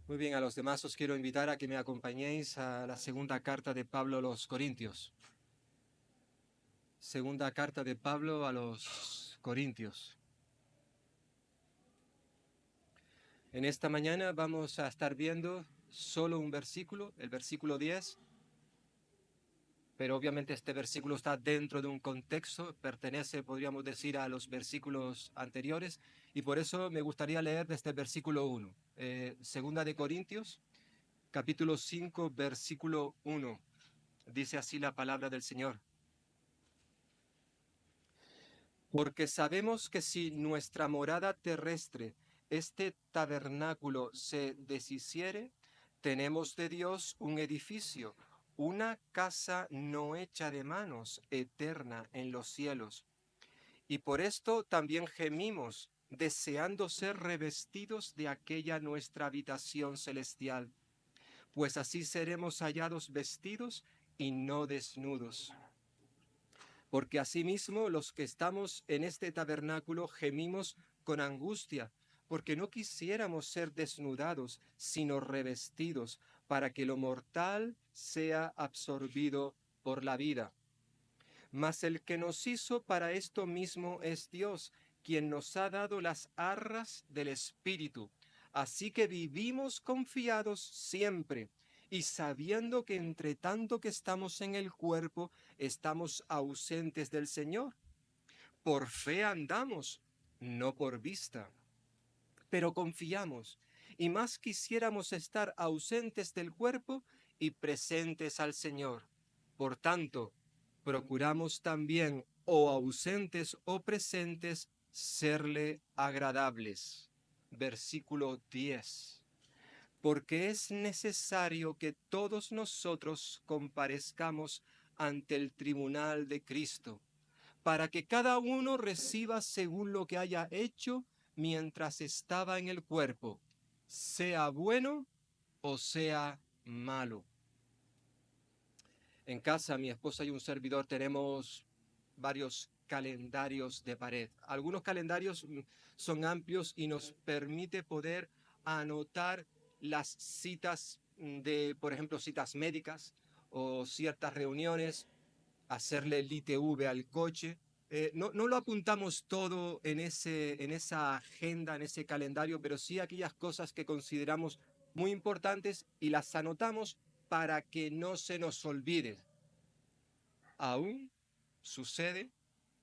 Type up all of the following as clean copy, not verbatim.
Muy bien, a los demás os quiero invitar a que me acompañéis a la segunda carta de Pablo a los Corintios. Segunda carta de Pablo a los Corintios. En esta mañana vamos a estar viendo solo un versículo, el versículo 10, pero obviamente este versículo está dentro de un contexto, pertenece, podríamos decir, a los versículos anteriores, y por eso me gustaría leer desde el versículo 1. Segunda de Corintios, capítulo 5, versículo 1. Dice así la palabra del Señor. Porque sabemos que si nuestra morada terrestre, este tabernáculo, se deshiciere, tenemos de Dios un edificio, una casa no hecha de manos, eterna en los cielos. Y por esto también gemimos, deseando ser revestidos de aquella nuestra habitación celestial, pues así seremos hallados vestidos y no desnudos. Porque asimismo los que estamos en este tabernáculo gemimos con angustia, porque no quisiéramos ser desnudados, sino revestidos, para que lo mortal sea absorbido por la vida. Mas el que nos hizo para esto mismo es Dios, quien nos ha dado las arras del Espíritu. Así que vivimos confiados siempre y sabiendo que entre tanto que estamos en el cuerpo, estamos ausentes del Señor. Por fe andamos, no por vista, pero confiamos, y más quisiéramos estar ausentes del cuerpo y presentes al Señor. Por tanto, procuramos también, o ausentes o presentes, serle agradables. Versículo 10. Porque es necesario que todos nosotros comparezcamos ante el tribunal de Cristo, para que cada uno reciba según lo que haya hecho mientras estaba en el cuerpo, sea bueno o sea malo. En casa, mi esposa y un servidor tenemos varios calendarios de pared. Algunos calendarios son amplios y nos permite poder anotar las citas de, por ejemplo, citas médicas o ciertas reuniones, hacerle el ITV al coche. No lo apuntamos todo en esa agenda, en ese calendario, pero sí aquellas cosas que consideramos muy importantes y las anotamos para que no se nos olvide. Aún sucede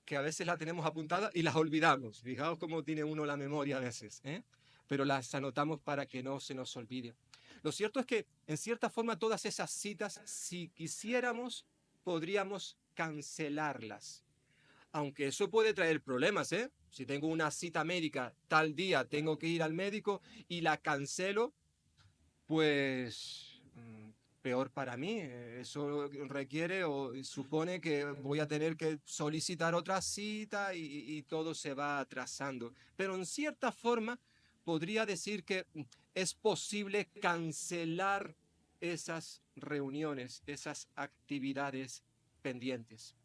que a veces la tenemos apuntada y las olvidamos. Fijaos cómo tiene uno la memoria a veces, ¿eh? Pero las anotamos para que no se nos olvide. Lo cierto es que, en cierta forma, todas esas citas, si quisiéramos, podríamos cancelarlas. Aunque eso puede traer problemas, ¿eh? Si tengo una cita médica tal día, tengo que ir al médico y la cancelo, pues peor para mí. Eso requiere o supone que voy a tener que solicitar otra cita y todo se va atrasando. Pero en cierta forma podría decir que es posible cancelar esas reuniones, esas actividades pendientes.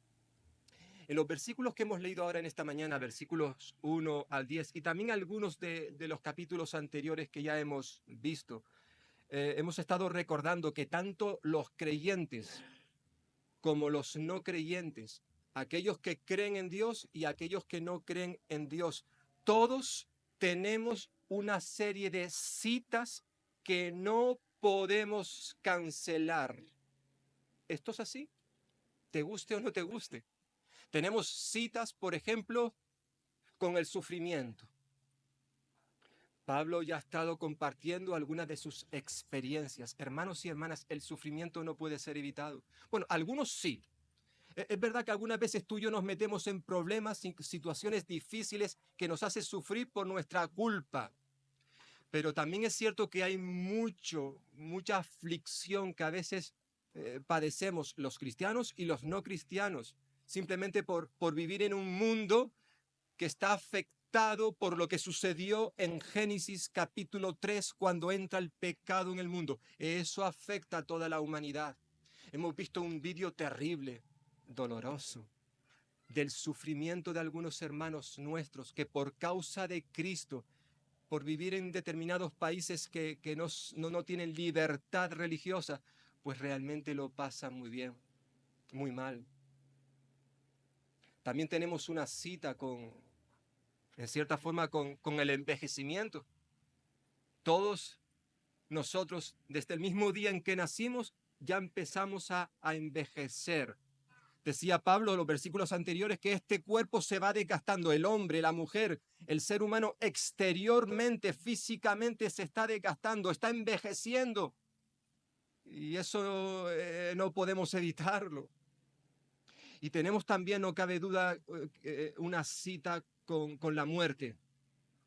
En los versículos que hemos leído ahora en esta mañana, versículos 1 al 10, y también algunos de los capítulos anteriores que ya hemos visto, hemos estado recordando que tanto los creyentes como los no creyentes, aquellos que creen en Dios y aquellos que no creen en Dios, todos tenemos una serie de citas que no podemos cancelar. ¿Esto es así? ¿Te guste o no te guste? Tenemos citas, por ejemplo, con el sufrimiento. Pablo ya ha estado compartiendo algunas de sus experiencias. Hermanos y hermanas, el sufrimiento no puede ser evitado. Bueno, algunos sí. Es verdad que algunas veces tú y yo nos metemos en problemas, situaciones difíciles que nos hacen sufrir por nuestra culpa. Pero también es cierto que hay mucha aflicción que a veces padecemos los cristianos y los no cristianos, simplemente por vivir en un mundo que está afectado por lo que sucedió en Génesis capítulo 3 cuando entra el pecado en el mundo. Eso afecta a toda la humanidad. Hemos visto un vídeo terrible, doloroso, del sufrimiento de algunos hermanos nuestros que por causa de Cristo por vivir en determinados países que no tienen libertad religiosa, pues realmente lo pasan muy bien, muy mal. También tenemos una cita en cierta forma, con el envejecimiento. Todos nosotros, desde el mismo día en que nacimos, ya empezamos a envejecer. Decía Pablo en los versículos anteriores que este cuerpo se va desgastando, el hombre, la mujer, el ser humano exteriormente, físicamente se está desgastando, está envejeciendo. Y eso no podemos evitarlo. Y tenemos también, no cabe duda, una cita con la muerte.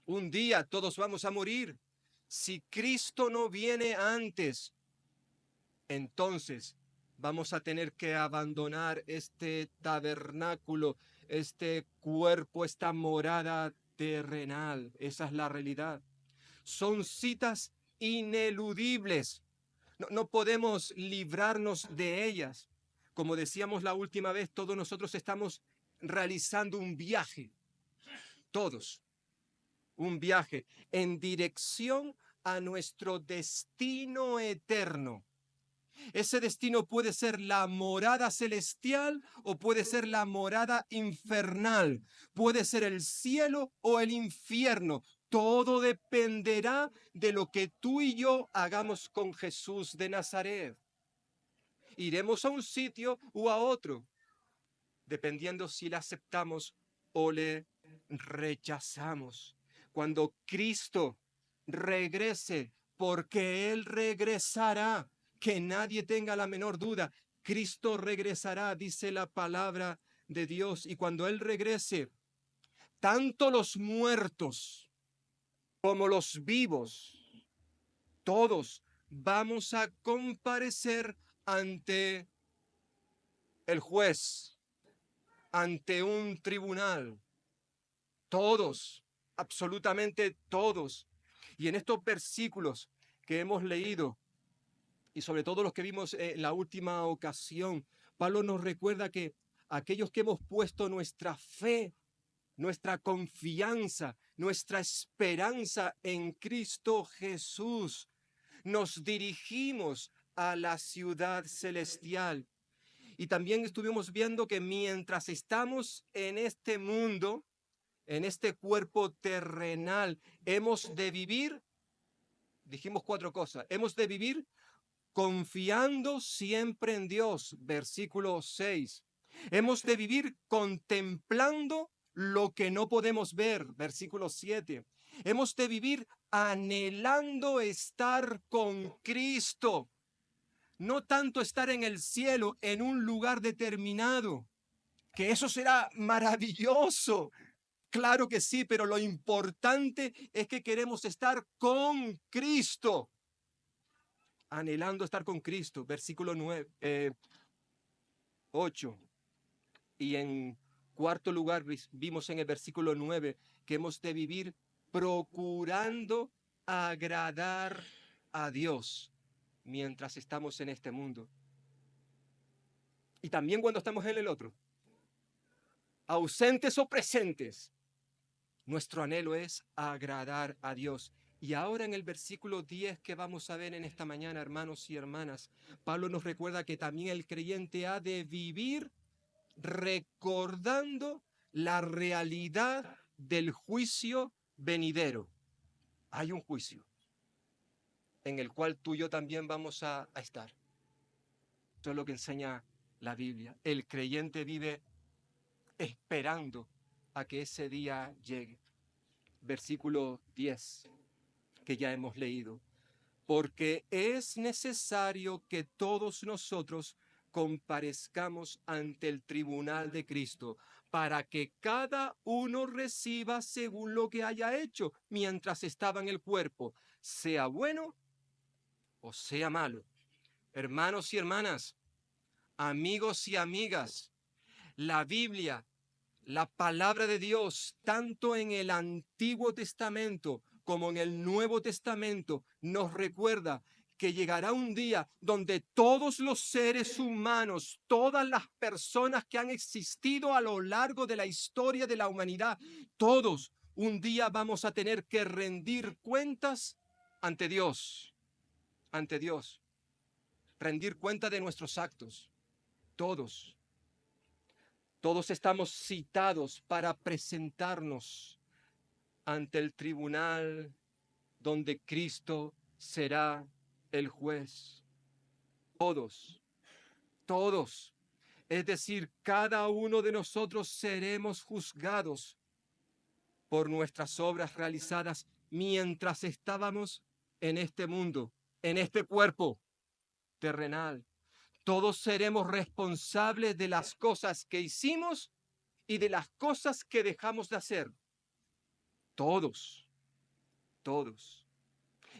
Un día todos vamos a morir. Si Cristo no viene antes, entonces vamos a tener que abandonar este tabernáculo, este cuerpo, esta morada terrenal. Esa es la realidad. Son citas ineludibles. No podemos librarnos de ellas. Como decíamos la última vez, todos nosotros estamos realizando un viaje. Todos. Un viaje en dirección a nuestro destino eterno. Ese destino puede ser la morada celestial o puede ser la morada infernal. Puede ser el cielo o el infierno. Todo dependerá de lo que tú y yo hagamos con Jesús de Nazaret. Iremos a un sitio o a otro, dependiendo si le aceptamos o le rechazamos. Cuando Cristo regrese, porque Él regresará, que nadie tenga la menor duda, Cristo regresará, dice la palabra de Dios, y cuando Él regrese, tanto los muertos como los vivos, todos vamos a comparecer ante el juez, ante un tribunal. Todos, absolutamente todos. Y en estos versículos que hemos leído, y sobre todo los que vimos en la última ocasión, Pablo nos recuerda que aquellos que hemos puesto nuestra fe, nuestra confianza, nuestra esperanza en Cristo Jesús, nos dirigimos a la ciudad celestial. Y también estuvimos viendo que mientras estamos en este mundo, en este cuerpo terrenal, hemos de vivir, dijimos 4 cosas, hemos de vivir confiando siempre en Dios, versículo 6. Hemos de vivir contemplando lo que no podemos ver, versículo 7. Hemos de vivir anhelando estar con Cristo, no tanto estar en el cielo, en un lugar determinado, que eso será maravilloso. Claro que sí, pero lo importante es que queremos estar con Cristo, anhelando estar con Cristo, versículo 8. Y en cuarto lugar vimos en el versículo 9 que hemos de vivir procurando agradar a Dios mientras estamos en este mundo. Y también cuando estamos en el otro, ausentes o presentes, nuestro anhelo es agradar a Dios. Y ahora en el versículo 10 que vamos a ver en esta mañana, hermanos y hermanas, Pablo nos recuerda que también el creyente ha de vivir recordando la realidad del juicio venidero. Hay un juicio en el cual tú y yo también vamos a estar. Eso es lo que enseña la Biblia. El creyente vive esperando a que ese día llegue. Versículo 10, que ya hemos leído. Porque es necesario que todos nosotros comparezcamos ante el tribunal de Cristo, para que cada uno reciba según lo que haya hecho mientras estaba en el cuerpo, sea bueno o sea malo. Hermanos y hermanas, amigos y amigas, la Biblia, la palabra de Dios, tanto en el Antiguo Testamento como en el Nuevo Testamento, nos recuerda que llegará un día donde todos los seres humanos, todas las personas que han existido a lo largo de la historia de la humanidad, todos Un día vamos a tener que rendir cuentas ante Dios, ante Dios. Rendir cuenta de nuestros actos, todos. Todos estamos citados para presentarnos ante el tribunal donde Cristo será el juez. Todos, todos. Es decir, cada uno de nosotros seremos juzgados por nuestras obras realizadas mientras estábamos en este mundo, en este cuerpo terrenal. Todos seremos responsables de las cosas que hicimos y de las cosas que dejamos de hacer. Todos, todos.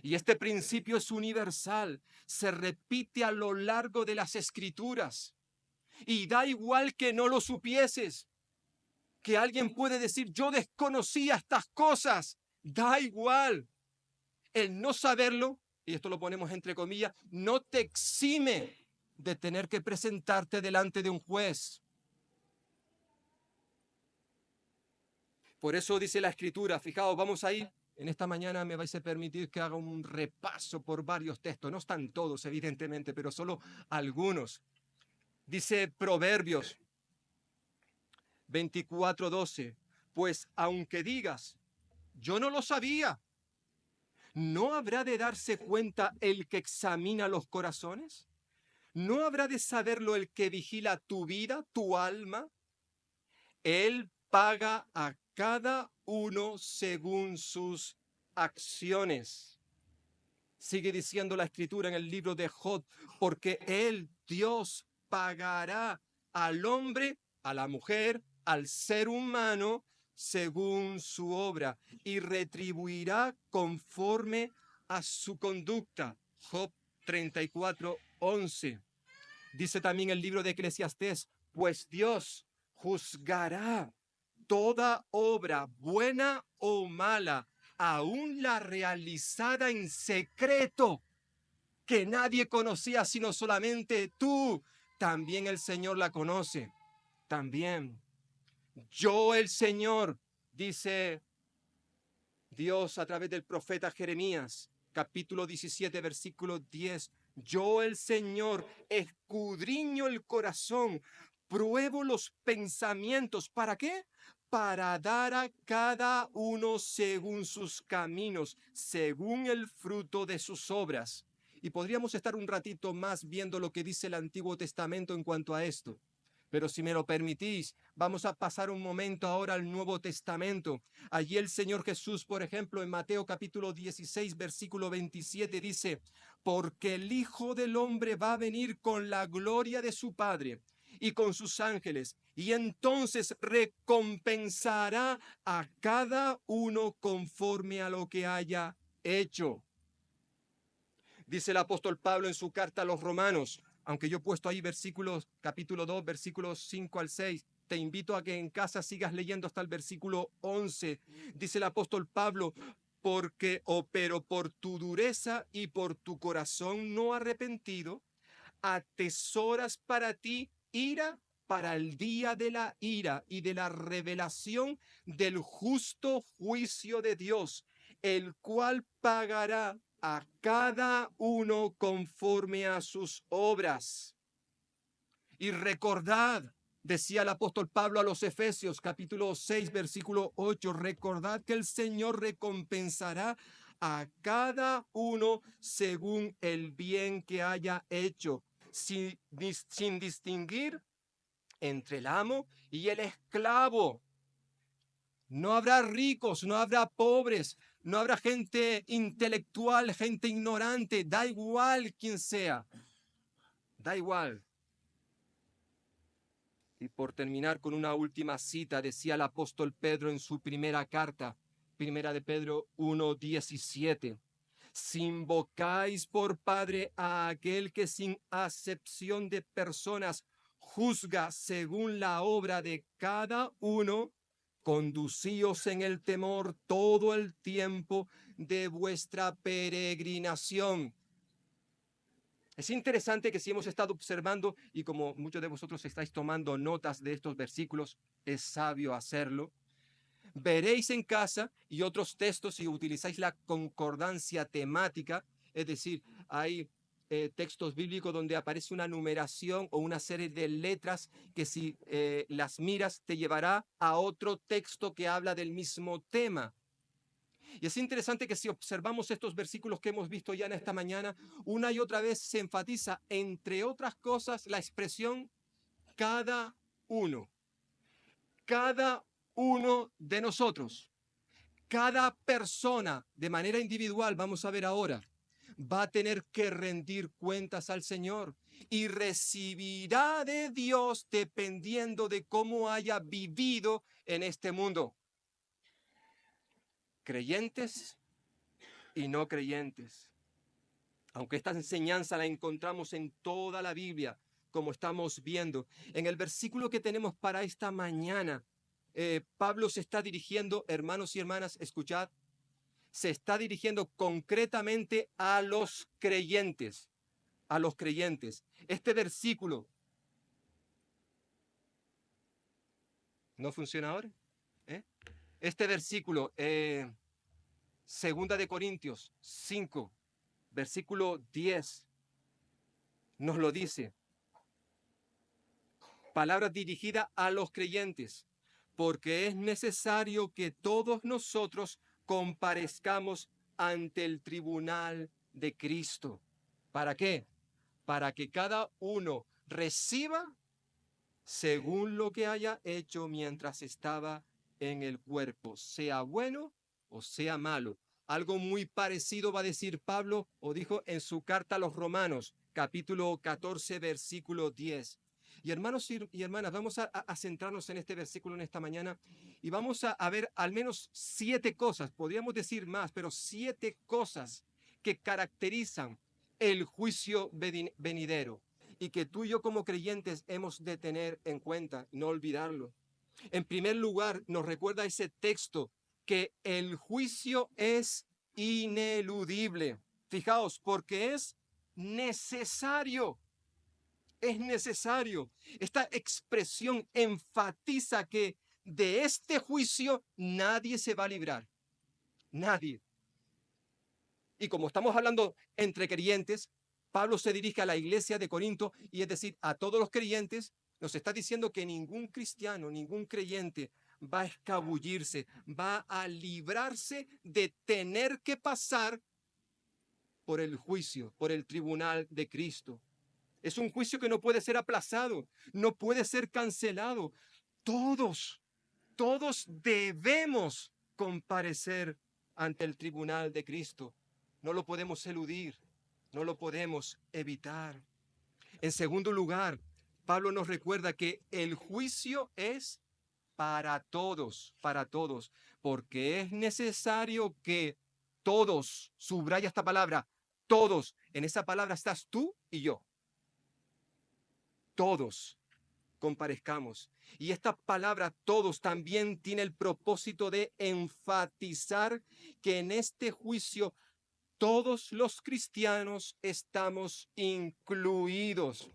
Y este principio es universal, se repite a lo largo de las Escrituras. Y da igual que no lo supieses, que alguien puede decir, yo desconocía estas cosas. Da igual. El no saberlo, y esto lo ponemos entre comillas, no te exime de tener que presentarte delante de un juez. Por eso dice la Escritura, fijaos, vamos a ir, en esta mañana me vais a permitir que haga un repaso por varios textos, no están todos evidentemente, pero solo algunos. Dice Proverbios 24:12, pues aunque digas, yo no lo sabía, ¿no habrá de darse cuenta el que examina los corazones? ¿No habrá de saberlo el que vigila tu vida, tu alma? Él paga a cada uno según sus acciones. Sigue diciendo la Escritura en el libro de Job, porque Él, Dios, pagará al hombre, a la mujer, al ser humano, según su obra, y retribuirá conforme a su conducta. Job 34:11. Dice también el libro de Eclesiastés, pues Dios juzgará toda obra, buena o mala, aún la realizada en secreto, que nadie conocía sino solamente tú. También el Señor la conoce. También. Yo el Señor, dice Dios a través del profeta Jeremías, capítulo 17, versículo 10. Yo el Señor escudriño el corazón, pruebo los pensamientos. ¿Para qué? Para dar a cada uno según sus caminos, según el fruto de sus obras. Y podríamos estar un ratito más viendo lo que dice el Antiguo Testamento en cuanto a esto. Pero si me lo permitís, vamos a pasar un momento ahora al Nuevo Testamento. Allí el Señor Jesús, por ejemplo, en Mateo capítulo 16, versículo 27, dice, porque el Hijo del Hombre va a venir con la gloria de su Padre y con sus ángeles, y entonces recompensará a cada uno conforme a lo que haya hecho. Dice el apóstol Pablo en su carta a los Romanos, aunque yo he puesto ahí versículos, capítulo 2, versículos 5 al 6, te invito a que en casa sigas leyendo hasta el versículo 11. Dice el apóstol Pablo, pero por tu dureza y por tu corazón no arrepentido, atesoras para ti ira para el día de la ira y de la revelación del justo juicio de Dios, el cual pagará a cada uno conforme a sus obras. Y recordad, decía el apóstol Pablo a los Efesios, capítulo 6, versículo 8, recordad que el Señor recompensará a cada uno según el bien que haya hecho, sin distinguir entre el amo y el esclavo. No habrá ricos, no habrá pobres, no habrá gente intelectual, gente ignorante, da igual quién sea, da igual. Y por terminar con una última cita, decía el apóstol Pedro en su primera carta, primera de Pedro 1:17, si invocáis por Padre a aquel que sin acepción de personas juzga según la obra de cada uno, conducíos en el temor todo el tiempo de vuestra peregrinación. Es interesante que si hemos estado observando, y como muchos de vosotros estáis tomando notas de estos versículos, es sabio hacerlo. Veréis en casa, y otros textos, si utilizáis la concordancia temática, es decir, hay textos bíblicos donde aparece una numeración o una serie de letras que si las miras te llevará a otro texto que habla del mismo tema. Y es interesante que si observamos estos versículos que hemos visto ya en esta mañana, una y otra vez se enfatiza, entre otras cosas, la expresión cada uno. Cada uno de nosotros, cada persona de manera individual, vamos a ver ahora, va a tener que rendir cuentas al Señor y recibirá de Dios dependiendo de cómo haya vivido en este mundo. Creyentes y no creyentes. Aunque esta enseñanza la encontramos en toda la Biblia, como estamos viendo, en el versículo que tenemos para esta mañana, Pablo se está dirigiendo, hermanos y hermanas, escuchad, se está dirigiendo concretamente a los creyentes, a los creyentes. Este versículo, ¿no funciona ahora? ¿Eh? Este versículo, Segunda de Corintios 5, versículo 10, nos lo dice. Palabra dirigida a los creyentes, porque es necesario que todos nosotros comparezcamos ante el tribunal de Cristo. ¿Para qué? Para que cada uno reciba según lo que haya hecho mientras estaba en el cuerpo, sea bueno o sea malo. Algo muy parecido va a decir Pablo, o dijo en su carta a los Romanos, capítulo 14, versículo 10. Y hermanos y hermanas, vamos a centrarnos en este versículo en esta mañana y vamos a ver al menos 7 cosas, podríamos decir más, pero 7 cosas que caracterizan el juicio venidero y que tú y yo como creyentes hemos de tener en cuenta, no olvidarlo. En primer lugar, nos recuerda ese texto que el juicio es ineludible. Fijaos, porque es necesario. Es necesario. Esta expresión enfatiza que de este juicio nadie se va a librar. Nadie. Y como estamos hablando entre creyentes, Pablo se dirige a la iglesia de Corinto y es decir, a todos los creyentes, nos está diciendo que ningún cristiano, ningún creyente va a escabullirse, va a librarse de tener que pasar por el juicio, por el tribunal de Cristo. Es un juicio que no puede ser aplazado, no puede ser cancelado. Todos, todos debemos comparecer ante el tribunal de Cristo. No lo podemos eludir, no lo podemos evitar. En segundo lugar, Pablo nos recuerda que el juicio es para todos, porque es necesario que todos, subraya esta palabra, todos, en esa palabra estás tú y yo, todos comparezcamos. Y esta palabra todos también tiene el propósito de enfatizar que en este juicio todos los cristianos estamos incluidos.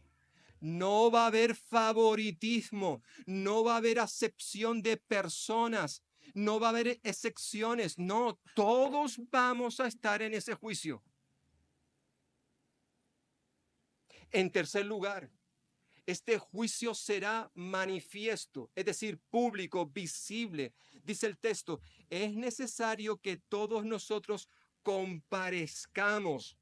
No va a haber favoritismo, no va a haber acepción de personas, no va a haber excepciones, no, todos vamos a estar en ese juicio. En tercer lugar, este juicio será manifiesto, es decir, público, visible. Dice el texto, es necesario que todos nosotros comparezcamos.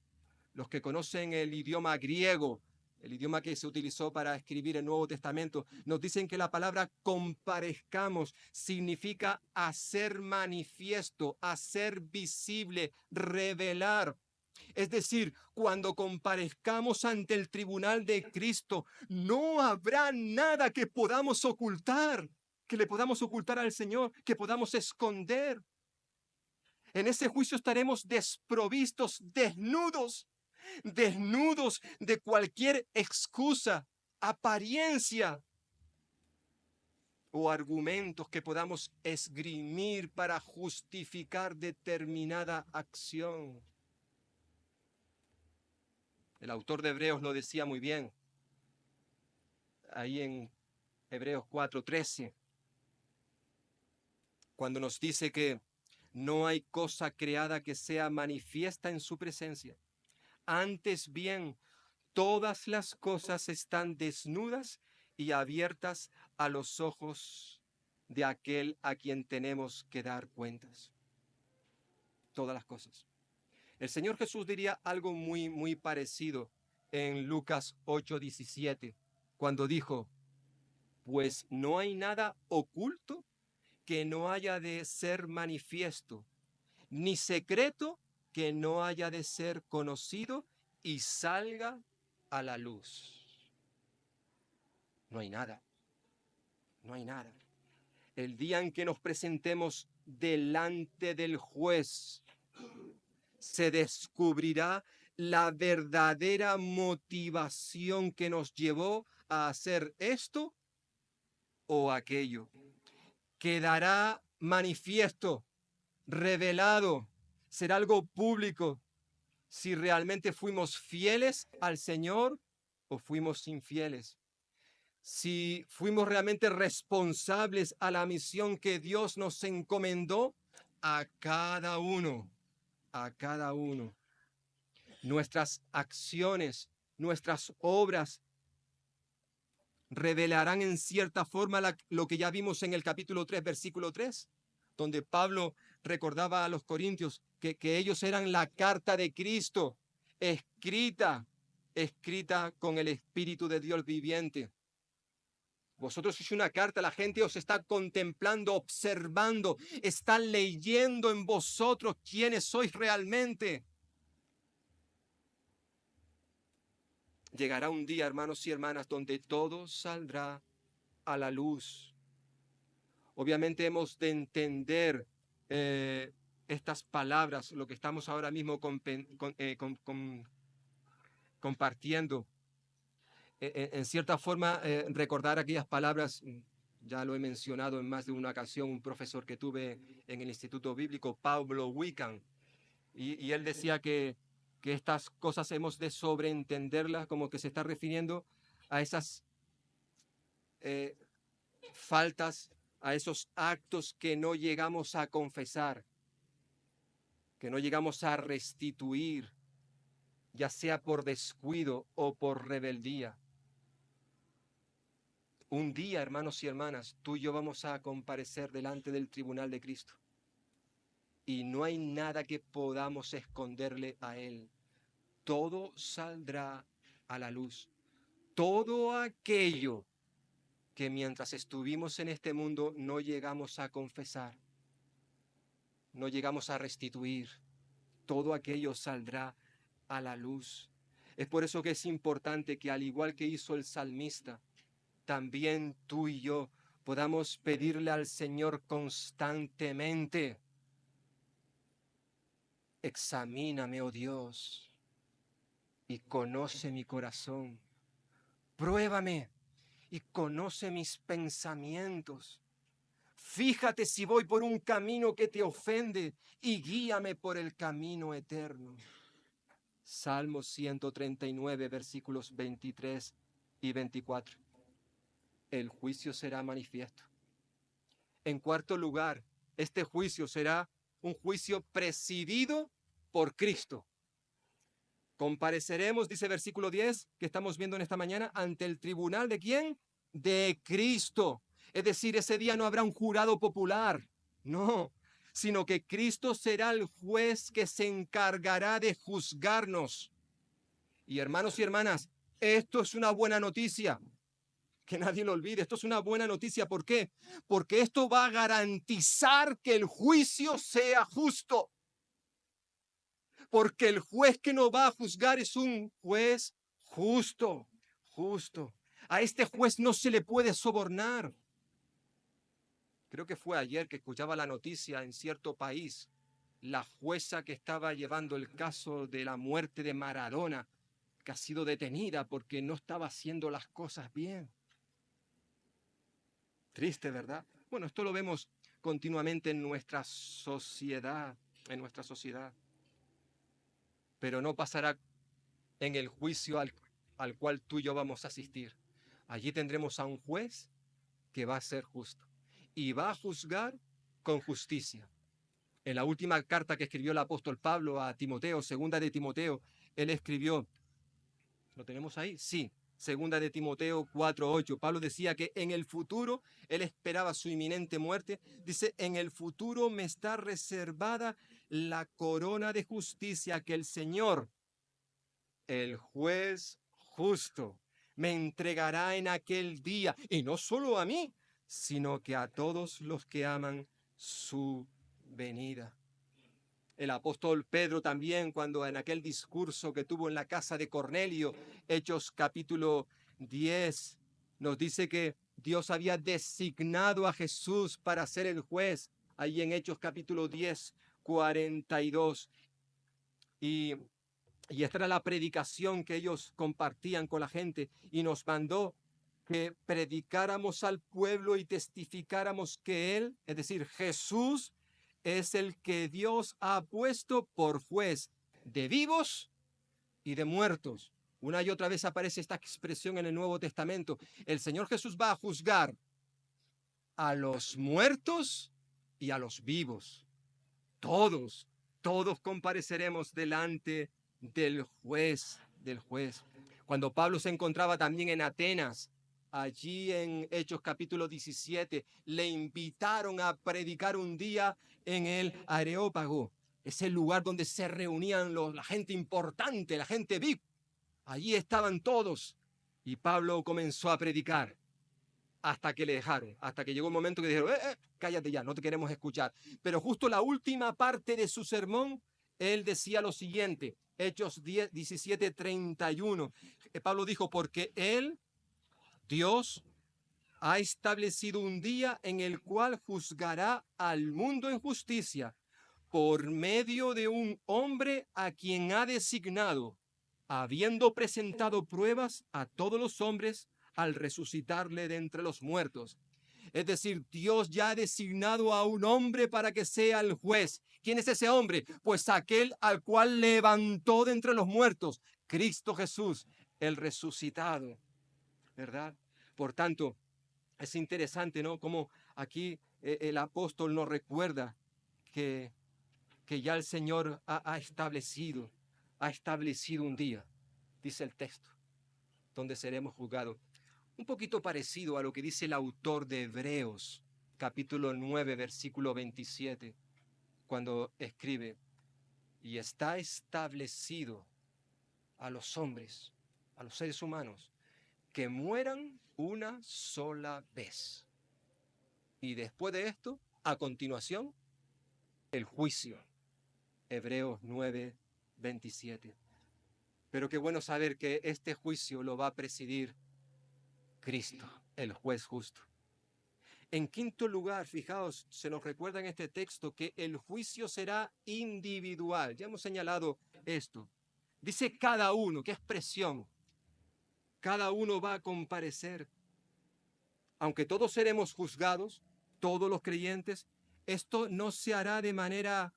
Los que conocen el idioma griego, el idioma que se utilizó para escribir el Nuevo Testamento, nos dicen que la palabra comparezcamos significa hacer manifiesto, hacer visible, revelar. Es decir, cuando comparezcamos ante el tribunal de Cristo, no habrá nada que podamos ocultar, que le podamos ocultar al Señor, que podamos esconder. En ese juicio estaremos desprovistos, desnudos, desnudos de cualquier excusa, apariencia o argumentos que podamos esgrimir para justificar determinada acción. El autor de Hebreos lo decía muy bien, ahí en Hebreos 4:13. cuando nos dice que no hay cosa creada que sea manifiesta en su presencia. Antes bien, todas las cosas están desnudas y abiertas a los ojos de aquel a quien tenemos que dar cuentas. Todas las cosas. El Señor Jesús diría algo muy parecido en Lucas 8:17, cuando dijo, pues no hay nada oculto que no haya de ser manifiesto, ni secreto que no haya de ser conocido y salga a la luz. No hay nada, no hay nada. El día en que nos presentemos delante del juez, se descubrirá la verdadera motivación que nos llevó a hacer esto o aquello. Quedará manifiesto, revelado, será algo público si realmente fuimos fieles al Señor o fuimos infieles. Si fuimos realmente responsables a la misión que Dios nos encomendó a cada uno, a cada uno. Nuestras acciones, nuestras obras revelarán en cierta forma lo que ya vimos en el capítulo 3, versículo 3, donde Pablo recordaba a los corintios que ellos eran la carta de Cristo, escrita con el Espíritu de Dios viviente. Vosotros sois una carta, la gente os está contemplando, observando, está leyendo en vosotros quiénes sois realmente. Llegará un día, hermanos y hermanas, donde todo saldrá a la luz. Obviamente hemos de entender estas palabras, lo que estamos ahora mismo compartiendo. En cierta forma, recordar aquellas palabras, ya lo he mencionado en más de una ocasión, un profesor que tuve en el Instituto Bíblico, Pablo Wickham, y él decía que estas cosas hemos de sobreentenderlas, como que se está refiriendo a esas faltas, a esos actos que no llegamos a confesar, que no llegamos a restituir, ya sea por descuido o por rebeldía. Un día, hermanos y hermanas, tú y yo vamos a comparecer delante del tribunal de Cristo. Y no hay nada que podamos esconderle a Él. Todo saldrá a la luz. Todo aquello que mientras estuvimos en este mundo no llegamos a confesar, no llegamos a restituir, todo aquello saldrá a la luz. Es por eso que es importante que, al igual que hizo el salmista, también tú y yo podamos pedirle al Señor constantemente: examíname, oh Dios, y conoce mi corazón. Pruébame y conoce mis pensamientos. Fíjate si voy por un camino que te ofende y guíame por el camino eterno. Salmo 139, versículos 23 y 24. El juicio será manifiesto. En cuarto lugar, este juicio será un juicio presidido por Cristo. Compareceremos, dice versículo 10, que estamos viendo en esta mañana, ante el tribunal ¿de quién? De Cristo. Es decir, ese día no habrá un jurado popular, no, sino que Cristo será el juez que se encargará de juzgarnos. Y hermanos y hermanas, esto es una buena noticia, que nadie lo olvide. Esto es una buena noticia. ¿Por qué? Porque esto va a garantizar que el juicio sea justo. Porque el juez que nos va a juzgar es un juez justo, justo. A este juez no se le puede sobornar. Creo que fue ayer que escuchaba la noticia en cierto país, la jueza que estaba llevando el caso de la muerte de Maradona, que ha sido detenida porque no estaba haciendo las cosas bien. Triste, ¿verdad? Bueno, esto lo vemos continuamente en nuestra sociedad, Pero no pasará en el juicio al cual tú y yo vamos a asistir. Allí tendremos a un juez que va a ser justo y va a juzgar con justicia. En la última carta que escribió el apóstol Pablo a Timoteo, segunda de Timoteo, él escribió, ¿lo tenemos ahí? Sí, segunda de Timoteo 4:8. Pablo decía que en el futuro, él esperaba su inminente muerte. Dice, en el futuro me está reservada la corona de justicia que el Señor, el juez justo, me entregará en aquel día, y no solo a mí, sino que a todos los que aman su venida. El apóstol Pedro también, cuando en aquel discurso que tuvo en la casa de Cornelio, Hechos capítulo 10, nos dice que Dios había designado a Jesús para ser el juez, ahí en Hechos capítulo 10, 42. Y esta era la predicación que ellos compartían con la gente, y nos mandó que predicáramos al pueblo y testificáramos que Él, es decir, Jesús, es el que Dios ha puesto por juez de vivos y de muertos. Una y otra vez aparece esta expresión en el Nuevo Testamento. El Señor Jesús va a juzgar a los muertos y a los vivos. Todos compareceremos delante del juez, Cuando Pablo se encontraba también en Atenas, allí en Hechos capítulo 17, le invitaron a predicar un día en el Areópago, ese lugar donde se reunían la gente importante, la gente VIP. Allí estaban todos y Pablo comenzó a predicar hasta que le dejaron, hasta que llegó un momento que dijeron, cállate ya, no te queremos escuchar. Pero justo la última parte de su sermón, él decía lo siguiente, Hechos 17:31. Pablo dijo, porque él, Dios, ha establecido un día en el cual juzgará al mundo en justicia por medio de un hombre a quien ha designado, habiendo presentado pruebas a todos los hombres al resucitarle de entre los muertos. Es decir, Dios ya ha designado a un hombre para que sea el juez. ¿Quién es ese hombre? Pues aquel al cual levantó de entre los muertos, Cristo Jesús, el resucitado, ¿verdad? Por tanto, es interesante, ¿no? Como aquí el apóstol nos recuerda que ya el Señor ha establecido un día, dice el texto, donde seremos juzgados. Un poquito parecido a lo que dice el autor de Hebreos, capítulo 9, versículo 27, cuando escribe, y está establecido a los hombres, a los seres humanos, que mueran una sola vez. Y después de esto, a continuación, el juicio. Hebreos 9, 27. Pero qué bueno saber que este juicio lo va a presidir Cristo, el juez justo. En quinto lugar, fijaos, se nos recuerda en este texto que el juicio será individual. Ya hemos señalado esto. Dice cada uno, qué expresión. Cada uno va a comparecer. Aunque todos seremos juzgados, todos los creyentes, esto no se hará de manera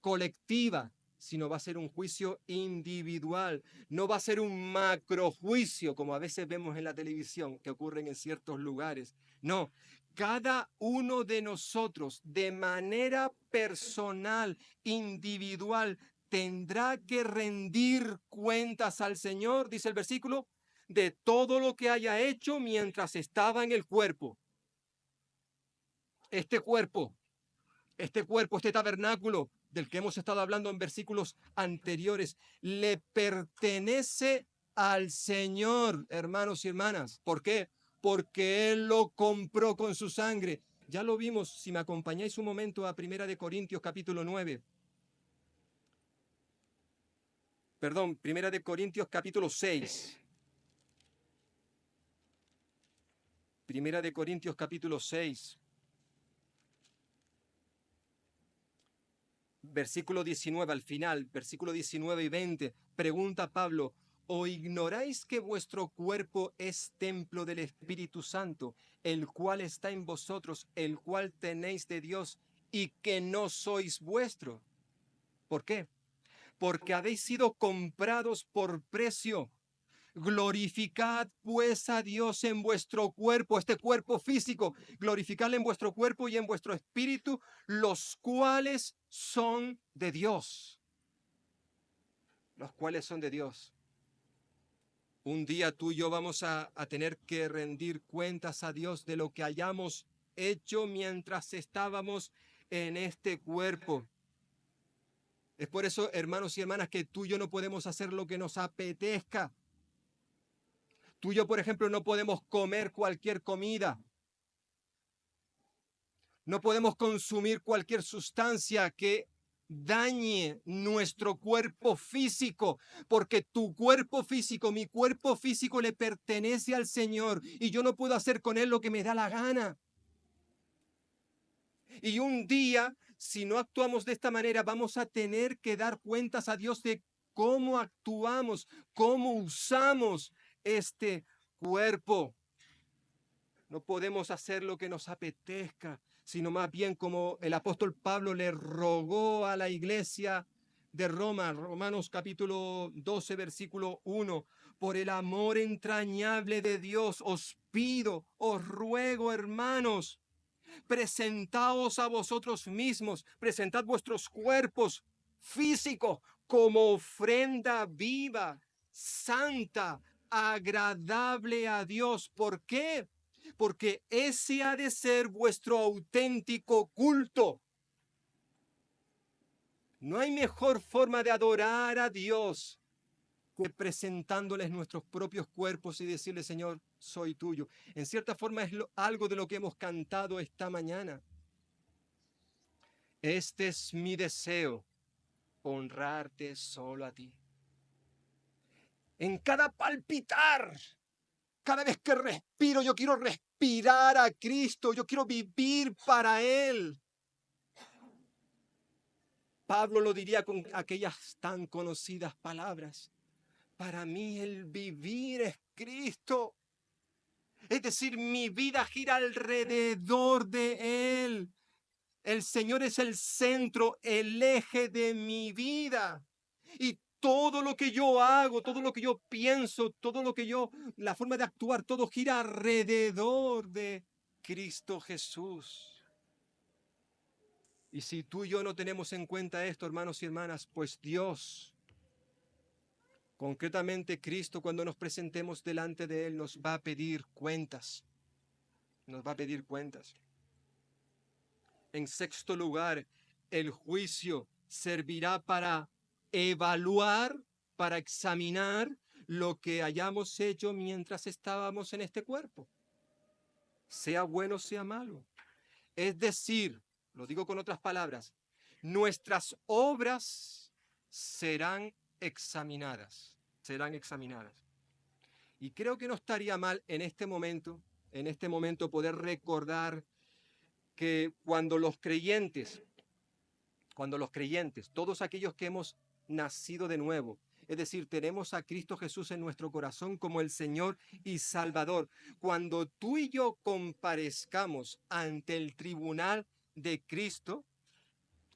colectiva, sino va a ser un juicio individual. No va a ser un macrojuicio, como a veces vemos en la televisión, que ocurren en ciertos lugares. No, cada uno de nosotros, de manera personal, individual, tendrá que rendir cuentas al Señor, dice el versículo, de todo lo que haya hecho mientras estaba en el cuerpo. Este cuerpo, este tabernáculo del que hemos estado hablando en versículos anteriores, le pertenece al Señor, hermanos y hermanas. ¿Por qué? Porque Él lo compró con su sangre. Ya lo vimos, si me acompañáis un momento a 1 Corintios capítulo 9. Perdón, 1 Corintios capítulo 6. 1 Corintios capítulo 6. Versículo 19 al final, versículo 19 y 20, pregunta Pablo, ¿o ignoráis que vuestro cuerpo es templo del Espíritu Santo, el cual está en vosotros, el cual tenéis de Dios, y que no sois vuestro? ¿Por qué? Porque habéis sido comprados por precio. Glorificad pues a Dios en vuestro cuerpo, este cuerpo físico, glorificadle en vuestro cuerpo y en vuestro espíritu, los cuales son de Dios. Los cuales son de Dios. Un día tú y yo vamos a tener que rendir cuentas a Dios de lo que hayamos hecho mientras estábamos en este cuerpo. Es por eso, hermanos y hermanas, que tú y yo no podemos hacer lo que nos apetezca. Tú y yo, por ejemplo, no podemos comer cualquier comida. No podemos consumir cualquier sustancia que dañe nuestro cuerpo físico, porque tu cuerpo físico, mi cuerpo físico le pertenece al Señor y yo no puedo hacer con él lo que me da la gana. Y un día, si no actuamos de esta manera, vamos a tener que dar cuentas a Dios de cómo actuamos, cómo usamos este cuerpo. No podemos hacer lo que nos apetezca, sino más bien como el apóstol Pablo le rogó a la iglesia de Roma, Romanos capítulo 12, versículo 1, por el amor entrañable de Dios, os pido, os ruego, hermanos, presentaos a vosotros mismos, presentad vuestros cuerpos físicos como ofrenda viva, santa, agradable a Dios. ¿Por qué? Porque ese ha de ser vuestro auténtico culto. No hay mejor forma de adorar a Dios que presentándoles nuestros propios cuerpos y decirle, Señor, soy tuyo. En cierta forma es algo de lo que hemos cantado esta mañana. Este es mi deseo, honrarte solo a ti. En cada palpitar, cada vez que respiro, yo quiero respirar a Cristo, yo quiero vivir para Él. Pablo lo diría con aquellas tan conocidas palabras. Para mí el vivir es Cristo. Es decir, mi vida gira alrededor de Él. El Señor es el centro, el eje de mi vida. Y todo lo que yo hago, todo lo que yo pienso, la forma de actuar, todo gira alrededor de Cristo Jesús. Y si tú y yo no tenemos en cuenta esto, hermanos y hermanas, pues Dios, concretamente Cristo, cuando nos presentemos delante de Él, nos va a pedir cuentas. Nos va a pedir cuentas. En sexto lugar, el juicio servirá para evaluar, para examinar lo que hayamos hecho mientras estábamos en este cuerpo, sea bueno, sea malo. Es decir, lo digo con otras palabras, nuestras obras serán examinadas, Y creo que no estaría mal en este momento poder recordar que cuando los creyentes, todos aquellos que hemos nacido de nuevo, es decir, tenemos a Cristo Jesús en nuestro corazón como el Señor y Salvador, cuando tú y yo comparezcamos ante el tribunal de Cristo,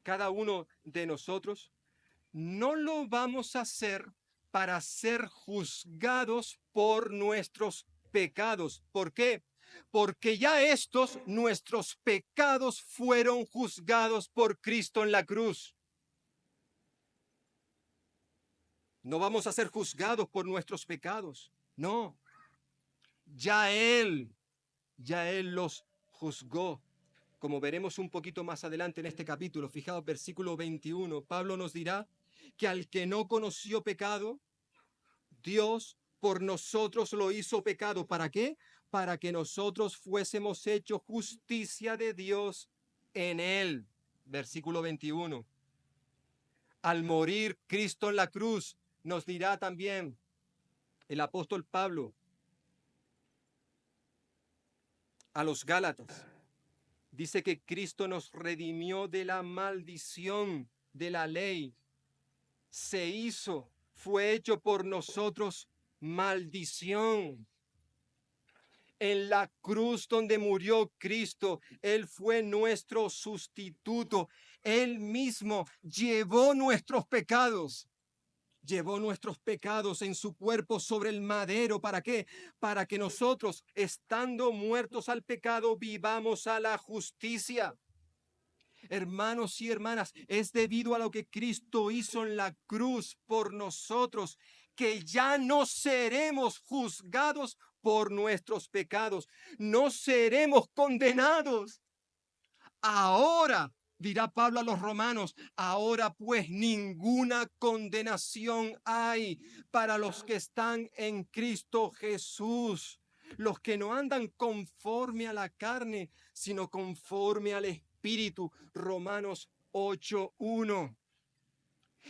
cada uno de nosotros, no lo vamos a hacer para ser juzgados por nuestros pecados. ¿Por qué? Porque ya nuestros pecados fueron juzgados por Cristo en la cruz. No vamos a ser juzgados por nuestros pecados, no. Ya Él los juzgó. Como veremos un poquito más adelante en este capítulo, fijaos, versículo 21, Pablo nos dirá que al que no conoció pecado, Dios por nosotros lo hizo pecado. ¿Para qué? Para que nosotros fuésemos hechos justicia de Dios en Él. Versículo 21. Al morir Cristo en la cruz, nos dirá también el apóstol Pablo a los Gálatas. Dice que Cristo nos redimió de la maldición de la ley. Fue hecho por nosotros maldición. En la cruz donde murió Cristo, Él fue nuestro sustituto. Él mismo llevó nuestros pecados. Llevó nuestros pecados en su cuerpo sobre el madero. ¿Para qué? Para que nosotros, estando muertos al pecado, vivamos a la justicia. Hermanos y hermanas, es debido a lo que Cristo hizo en la cruz por nosotros que ya no seremos juzgados por nuestros pecados, no seremos condenados. Ahora, dirá Pablo a los romanos, ahora pues ninguna condenación hay para los que están en Cristo Jesús, los que no andan conforme a la carne, sino conforme al Espíritu. Romanos 8:1.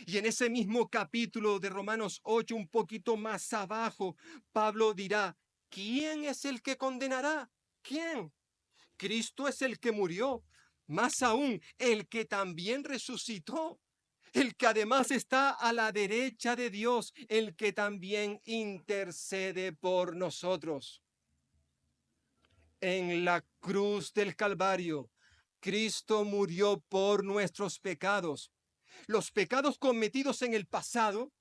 Y en ese mismo capítulo de Romanos 8, un poquito más abajo, Pablo dirá, ¿quién es el que condenará? ¿Quién? Cristo es el que murió, más aún, el que también resucitó, el que además está a la derecha de Dios, el que también intercede por nosotros. En la cruz del Calvario, Cristo murió por nuestros pecados. Los pecados cometidos en el pasado,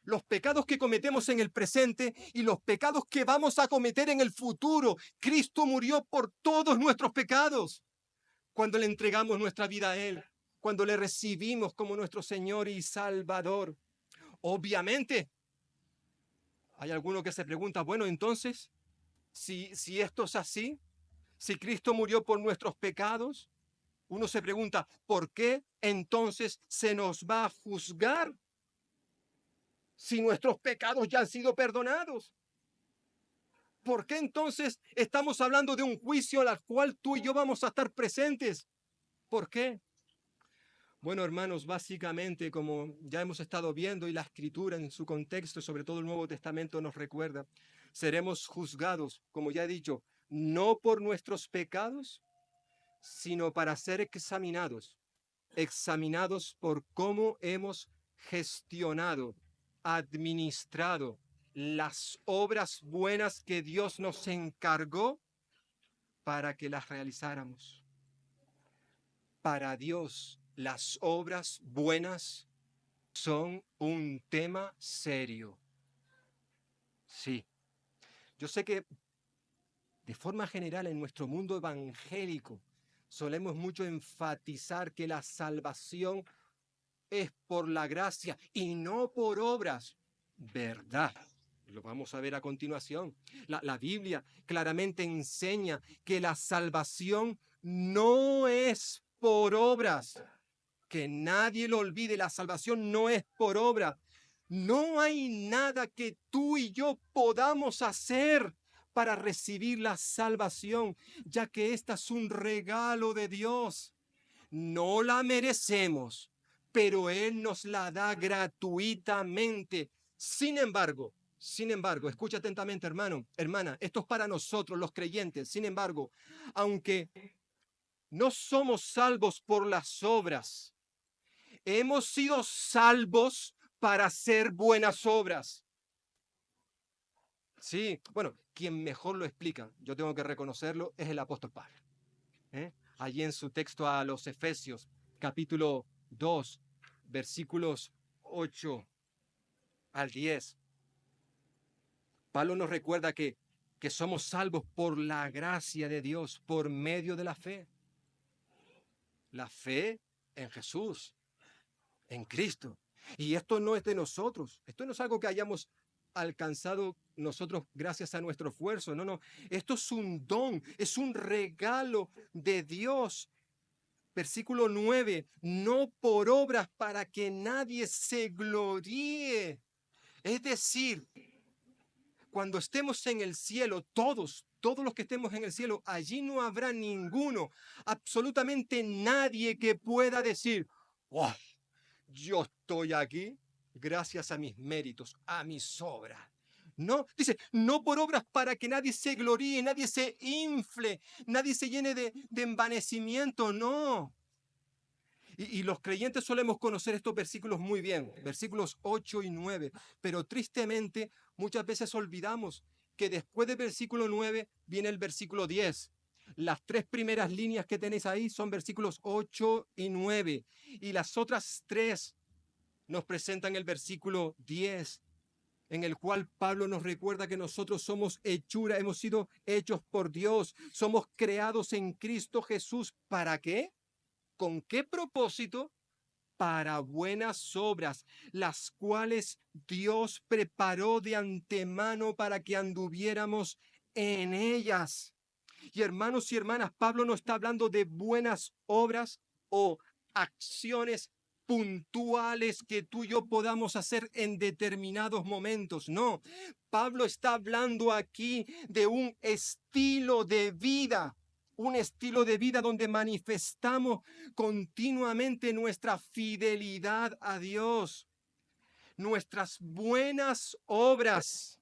los pecados que cometemos en el presente y los pecados que vamos a cometer en el futuro. Cristo murió por todos nuestros pecados. Cuando le entregamos nuestra vida a Él, cuando le recibimos como nuestro Señor y Salvador. Obviamente, hay alguno que se pregunta, bueno, entonces, si esto es así, si Cristo murió por nuestros pecados, uno se pregunta, ¿por qué entonces se nos va a juzgar si nuestros pecados ya han sido perdonados? ¿Por qué entonces estamos hablando de un juicio al cual tú y yo vamos a estar presentes? ¿Por qué? Bueno, hermanos, básicamente, como ya hemos estado viendo y la Escritura en su contexto, sobre todo el Nuevo Testamento, nos recuerda, seremos juzgados, como ya he dicho, no por nuestros pecados, sino para ser examinados por cómo hemos gestionado, administrado las obras buenas que Dios nos encargó para que las realizáramos. Para Dios, las obras buenas son un tema serio. Sí, yo sé que de forma general en nuestro mundo evangélico solemos mucho enfatizar que la salvación es por la gracia y no por obras. ¿Verdad? Lo vamos a ver a continuación. La Biblia claramente enseña que la salvación no es por obras. Que nadie lo olvide, la salvación no es por obra. No hay nada que tú y yo podamos hacer para recibir la salvación, ya que esta es un regalo de Dios. No la merecemos, pero Él nos la da gratuitamente. Sin embargo, escucha atentamente, hermano, hermana, esto es para nosotros los creyentes. Sin embargo, aunque no somos salvos por las obras, hemos sido salvos para hacer buenas obras. Sí, bueno, quien mejor lo explica, yo tengo que reconocerlo, es el apóstol Pablo. Allí en su texto a los Efesios, capítulo 2, versículos 8 al 10. Pablo nos recuerda que somos salvos por la gracia de Dios, por medio de la fe. La fe en Jesús, en Cristo. Y esto no es de nosotros, esto no es algo que hayamos alcanzado nosotros gracias a nuestro esfuerzo, no, esto es un don, es un regalo de Dios. Versículo 9, no por obras para que nadie se gloríe. Es decir, cuando estemos en el cielo, todos los que estemos en el cielo, allí no habrá ninguno, absolutamente nadie que pueda decir, oh, yo estoy aquí gracias a mis méritos, a mis obras. No, dice, no por obras para que nadie se gloríe, nadie se infle, nadie se llene de envanecimiento, no. Y los creyentes solemos conocer estos versículos muy bien, versículos 8 y 9, pero tristemente muchas veces olvidamos que después del versículo 9 viene el versículo 10. Las tres primeras líneas que tenéis ahí son versículos 8 y 9, y las otras tres nos presenta en el versículo 10, en el cual Pablo nos recuerda que nosotros somos hechura, hemos sido hechos por Dios, somos creados en Cristo Jesús. ¿Para qué? ¿Con qué propósito? Para buenas obras, las cuales Dios preparó de antemano para que anduviéramos en ellas. Y hermanos y hermanas, Pablo no está hablando de buenas obras o acciones puntuales que tú y yo podamos hacer en determinados momentos. No, Pablo está hablando aquí de un estilo de vida. Un estilo de vida donde manifestamos continuamente nuestra fidelidad a Dios, nuestras buenas obras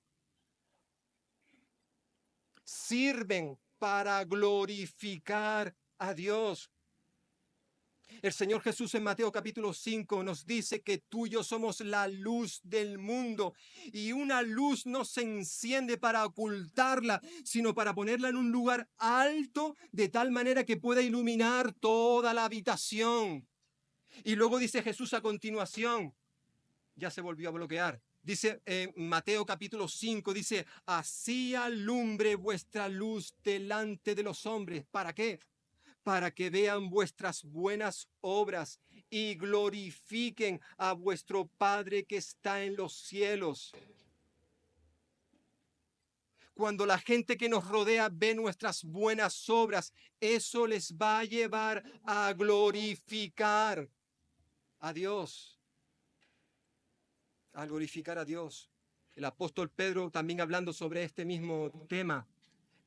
sirven para glorificar a Dios. El Señor Jesús en Mateo capítulo 5 nos dice que tú y yo somos la luz del mundo, y una luz no se enciende para ocultarla, sino para ponerla en un lugar alto de tal manera que pueda iluminar toda la habitación. Y luego dice Jesús a continuación, ya se volvió a bloquear. Dice Mateo capítulo 5, dice, así alumbre vuestra luz delante de los hombres. ¿Para qué? Para que vean vuestras buenas obras y glorifiquen a vuestro Padre que está en los cielos. Cuando la gente que nos rodea ve nuestras buenas obras, eso les va a llevar a glorificar a Dios. A glorificar a Dios. El apóstol Pedro, también hablando sobre este mismo tema,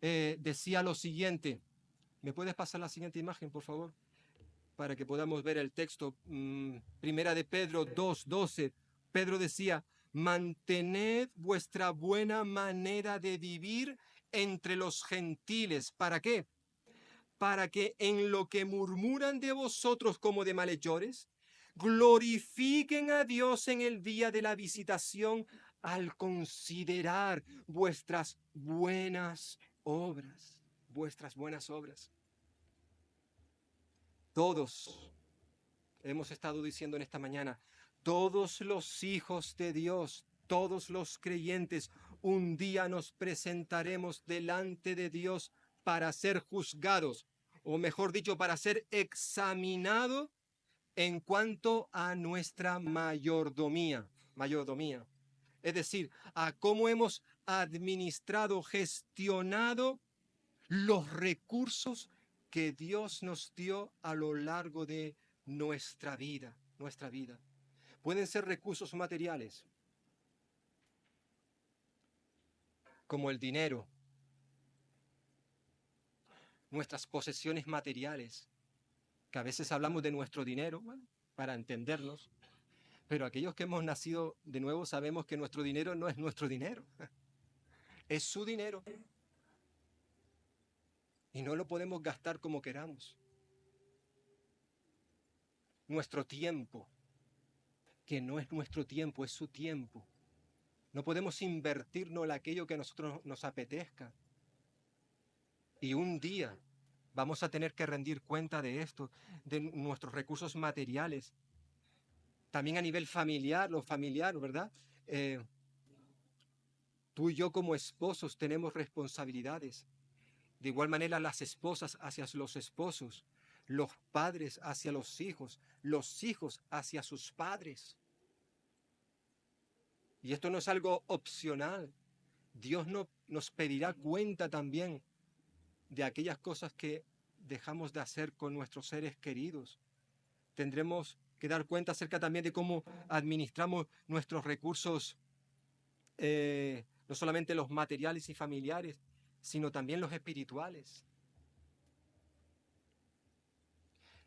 decía lo siguiente. ¿Me puedes pasar la siguiente imagen, por favor? Para que podamos ver el texto. Primera de Pedro 2:12. Pedro decía, mantened vuestra buena manera de vivir entre los gentiles. ¿Para qué? Para que en lo que murmuran de vosotros como de malhechores, glorifiquen a Dios en el día de la visitación al considerar vuestras buenas obras. Vuestras buenas obras. Todos, hemos estado diciendo en esta mañana, todos los hijos de Dios, todos los creyentes, un día nos presentaremos delante de Dios para ser juzgados, o mejor dicho, para ser examinados en cuanto a nuestra mayordomía. Es decir, a cómo hemos administrado, gestionado los recursos que Dios nos dio a lo largo de nuestra vida. Pueden ser recursos materiales, como el dinero, nuestras posesiones materiales, que a veces hablamos de nuestro dinero, bueno, para entendernos, pero aquellos que hemos nacido de nuevo sabemos que nuestro dinero no es nuestro dinero, es su dinero, y no lo podemos gastar como queramos. Nuestro tiempo, que no es nuestro tiempo, es su tiempo. No podemos invertirnos en aquello que a nosotros nos apetezca. Y un día vamos a tener que rendir cuenta de esto, de nuestros recursos materiales. También a nivel familiar, lo familiar, ¿verdad? Tú y yo como esposos tenemos responsabilidades. De igual manera las esposas hacia los esposos, los padres hacia los hijos hacia sus padres. Y esto no es algo opcional. Dios nos pedirá cuenta también de aquellas cosas que dejamos de hacer con nuestros seres queridos. Tendremos que dar cuenta acerca también de cómo administramos nuestros recursos, no solamente los materiales y familiares, sino también los espirituales.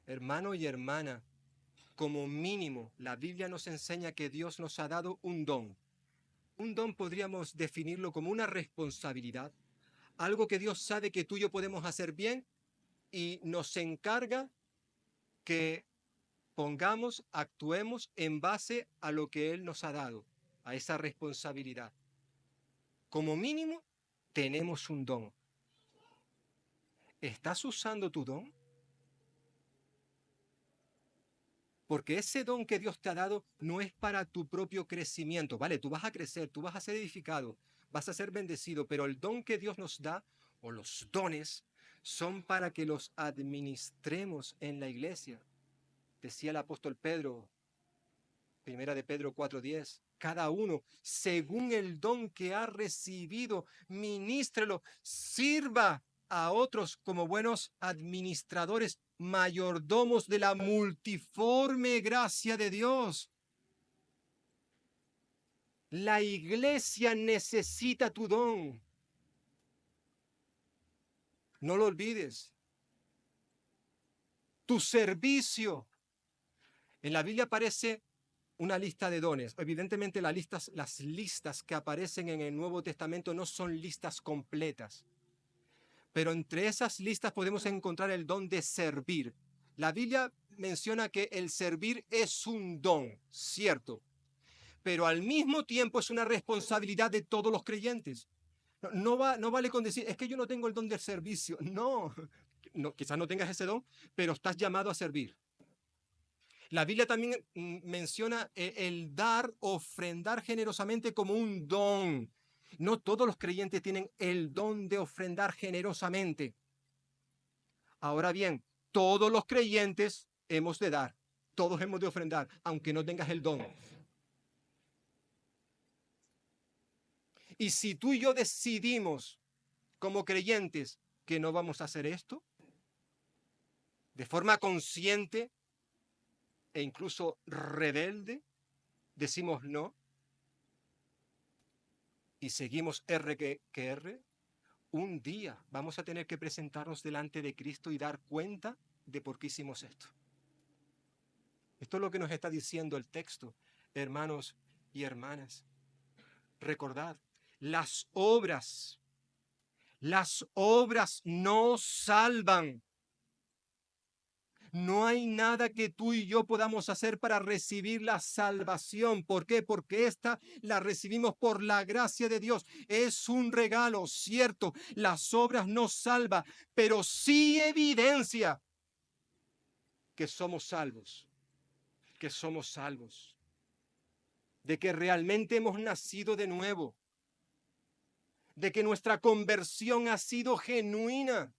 Hermano y hermana, como mínimo, la Biblia nos enseña que Dios nos ha dado un don. Un don podríamos definirlo como una responsabilidad, algo que Dios sabe que tú y yo podemos hacer bien y nos encarga que pongamos, actuemos en base a lo que Él nos ha dado, a esa responsabilidad. Como mínimo, tenemos un don. ¿Estás usando tu don? Porque ese don que Dios te ha dado no es para tu propio crecimiento, ¿vale? Tú vas a crecer, tú vas a ser edificado, vas a ser bendecido, pero el don que Dios nos da, o los dones, son para que los administremos en la iglesia. Decía el apóstol Pedro, primera de Pedro 4:10, cada uno, según el don que ha recibido, ministrelo, sirva a otros como buenos administradores, mayordomos de la multiforme gracia de Dios. La iglesia necesita tu don. No lo olvides. Tu servicio. En la Biblia aparece una lista de dones. Evidentemente las listas que aparecen en el Nuevo Testamento no son listas completas. Pero entre esas listas podemos encontrar el don de servir. La Biblia menciona que el servir es un don, cierto, pero al mismo tiempo es una responsabilidad de todos los creyentes. No vale con decir, es que yo no tengo el don del servicio. No, quizás no tengas ese don, pero estás llamado a servir. La Biblia también menciona el dar, ofrendar generosamente como un don. No todos los creyentes tienen el don de ofrendar generosamente. Ahora bien, todos los creyentes hemos de dar, todos hemos de ofrendar, aunque no tengas el don. Y si tú y yo decidimos como creyentes que no vamos a hacer esto, de forma consciente e incluso rebelde, decimos no y seguimos R que R, un día vamos a tener que presentarnos delante de Cristo y dar cuenta de por qué hicimos esto. Esto es lo que nos está diciendo el texto, hermanos y hermanas. Recordad, las obras no salvan. No hay nada que tú y yo podamos hacer para recibir la salvación. ¿Por qué? Porque esta la recibimos por la gracia de Dios. Es un regalo, cierto. Las obras no salvan, pero sí evidencia que somos salvos. Que somos salvos. De que realmente hemos nacido de nuevo. De que nuestra conversión ha sido genuina.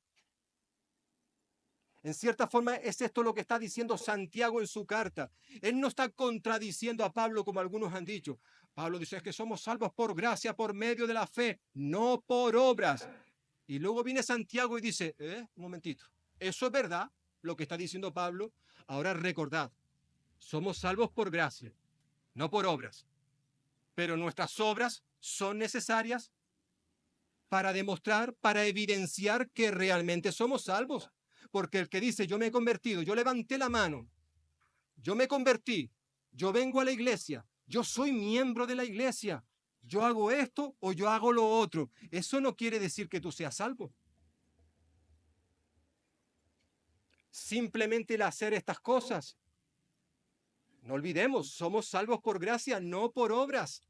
En cierta forma es esto lo que está diciendo Santiago en su carta. Él no está contradiciendo a Pablo como algunos han dicho. Pablo dice es que somos salvos por gracia, por medio de la fe, no por obras. Y luego viene Santiago y dice, un momentito, eso es verdad lo que está diciendo Pablo. Ahora recordad, somos salvos por gracia, no por obras. Pero nuestras obras son necesarias para demostrar, para evidenciar que realmente somos salvos. Porque el que dice, yo me he convertido, yo levanté la mano, yo me convertí, yo vengo a la iglesia, yo soy miembro de la iglesia, yo hago esto o yo hago lo otro, eso no quiere decir que tú seas salvo. Simplemente el hacer estas cosas. No olvidemos, somos salvos por gracia, no por obras.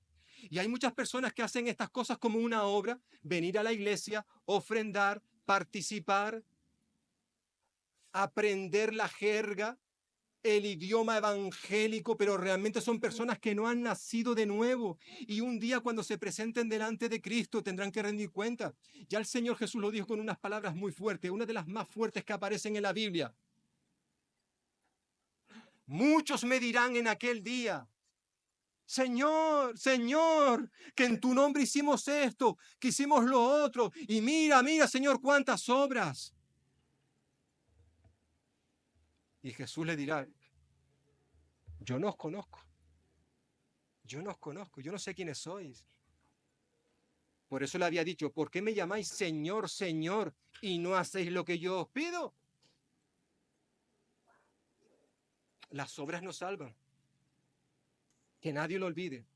Y hay muchas personas que hacen estas cosas como una obra, venir a la iglesia, ofrendar, participar, aprender la jerga, el idioma evangélico, pero realmente son personas que no han nacido de nuevo. Y un día cuando se presenten delante de Cristo tendrán que rendir cuenta. Ya el Señor Jesús lo dijo con unas palabras muy fuertes, una de las más fuertes que aparecen en la Biblia. Muchos me dirán en aquel día, Señor, Señor, que en tu nombre hicimos esto, que hicimos lo otro, y mira, mira, Señor, cuántas obras. Y Jesús le dirá, yo no os conozco, yo no sé quiénes sois. Por eso le había dicho, ¿por qué me llamáis Señor, Señor, y no hacéis lo que yo os pido? Las obras no salvan. Que nadie lo olvide.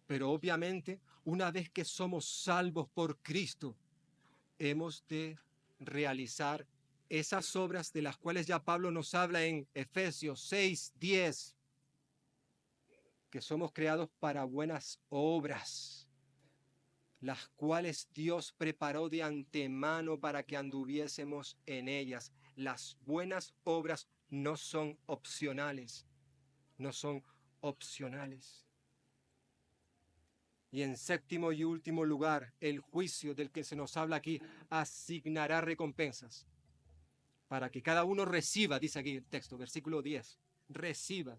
Pero obviamente, una vez que somos salvos por Cristo, hemos de realizar esas obras de las cuales ya Pablo nos habla en Efesios 6:10, que somos creados para buenas obras, las cuales Dios preparó de antemano para que anduviésemos en ellas. Las buenas obras no son opcionales. no son opcionales. Y en séptimo y último lugar, el juicio del que se nos habla aquí asignará recompensas para que cada uno reciba, dice aquí el texto, versículo 10, reciba,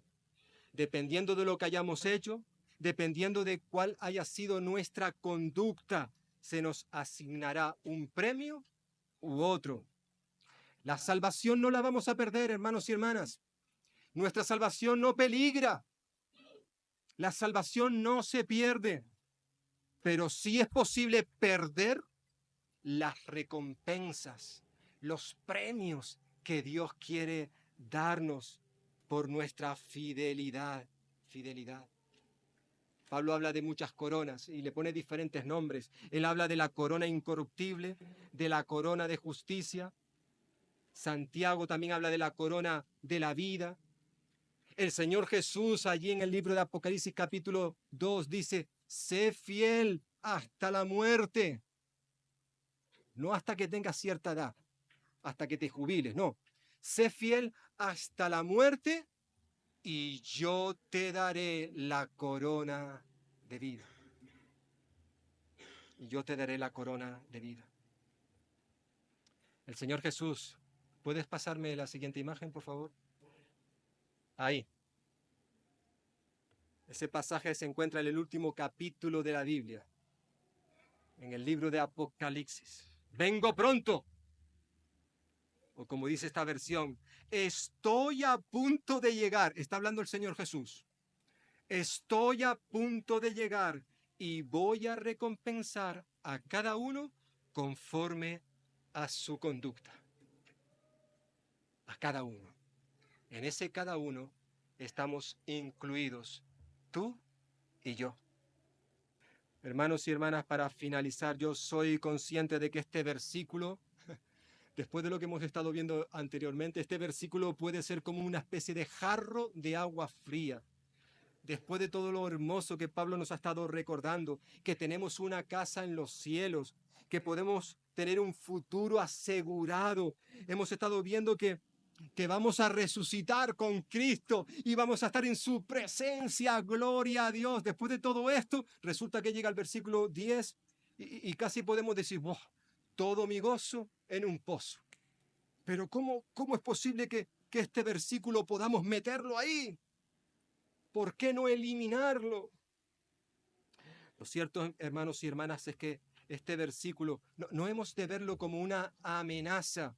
dependiendo de lo que hayamos hecho, dependiendo de cuál haya sido nuestra conducta, se nos asignará un premio u otro. La salvación no la vamos a perder, hermanos y hermanas. Nuestra salvación no peligra. La salvación no se pierde. Pero sí es posible perder las recompensas, los premios que Dios quiere darnos por nuestra fidelidad. Fidelidad. Pablo habla de muchas coronas y le pone diferentes nombres. Él habla de la corona incorruptible, de la corona de justicia. Santiago también habla de la corona de la vida. El Señor Jesús allí en el libro de Apocalipsis capítulo 2 dice, sé fiel hasta la muerte. No hasta que tengas cierta edad, hasta que te jubiles, no. Sé fiel hasta la muerte y yo te daré la corona de vida. Y yo te daré la corona de vida. El Señor Jesús, ¿puedes pasarme la siguiente imagen, por favor? Ahí. Ese pasaje se encuentra en el último capítulo de la Biblia, en el libro de Apocalipsis. Vengo pronto. O como dice esta versión, estoy a punto de llegar. Está hablando el Señor Jesús. Estoy a punto de llegar y voy a recompensar a cada uno conforme a su conducta. A cada uno. En ese cada uno estamos incluidos tú y yo. Hermanos y hermanas, para finalizar, yo soy consciente de que este versículo, después de lo que hemos estado viendo anteriormente, este versículo puede ser como una especie de jarro de agua fría. Después de todo lo hermoso que Pablo nos ha estado recordando, que tenemos una casa en los cielos, que podemos tener un futuro asegurado. Hemos estado viendo que vamos a resucitar con Cristo y vamos a estar en su presencia, gloria a Dios. Después de todo esto, resulta que llega el versículo 10 y casi podemos decir, wow, todo mi gozo en un pozo. Pero ¿cómo es posible que este versículo podamos meterlo ahí? ¿Por qué no eliminarlo? Lo cierto, hermanos y hermanas, es que este versículo no hemos de verlo como una amenaza